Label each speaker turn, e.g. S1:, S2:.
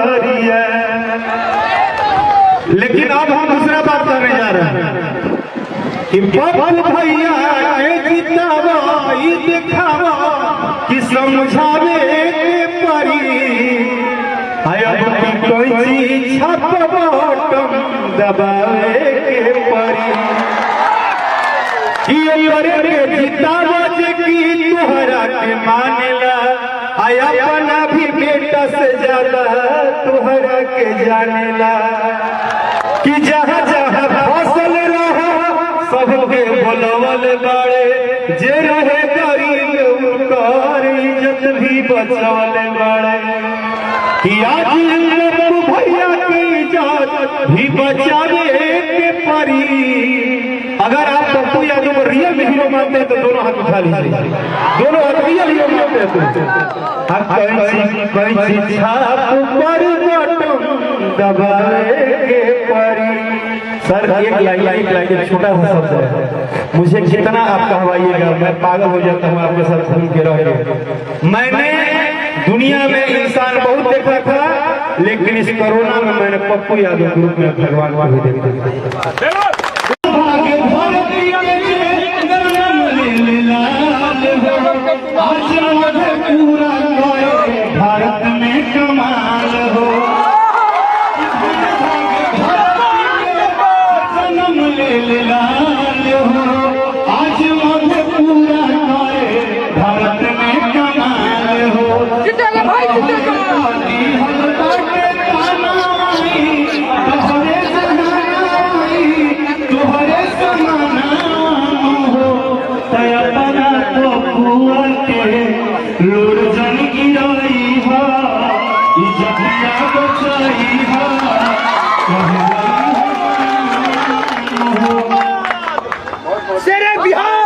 S1: करिया। लेकिन अब हम दूसरा बात करने जा रहे हैं कि पप्पू भैया के जितावा ई दिखावा कि समझावे के परी। अब की कोई चीज छप बटम दबावे के परी कि के जितावा जे की तोहरा के मानेला। अपना भी बेटा से ज्यादा तोहरा के जानेला कि जहाँ जहाँ फसल रहा सबके बोलवल बाड़े। जे रहे गरीब उनकर इज्जत भी बचवल बाड़े कि आज पप्पू भैया की इज्जत भी बचावे के परी। अगर आप पप्पू यादव को रियल में हीरो मानते हैं तो दोनों हाथ उठा लीजिए। दोनों हाथ रियल हीरो मानते हैं तो दबावे के परी। सर एक लाइन छोटा सा शब्द है, मुझे कितना आप कहवाइएगा मैं पागल हो जाता हूँ आपके साथ घूम के रह के। मैंने दुनिया में इंसान बहुत देखा था, लेकिन इस कोरोना में मैंने पप्पू यादव ग्रुप में भगवान को भी देखा। भारत में कमाल हो जन्म ले लाल हो आज पूरा भारत में कमाल हो।
S2: शेरे बिहार।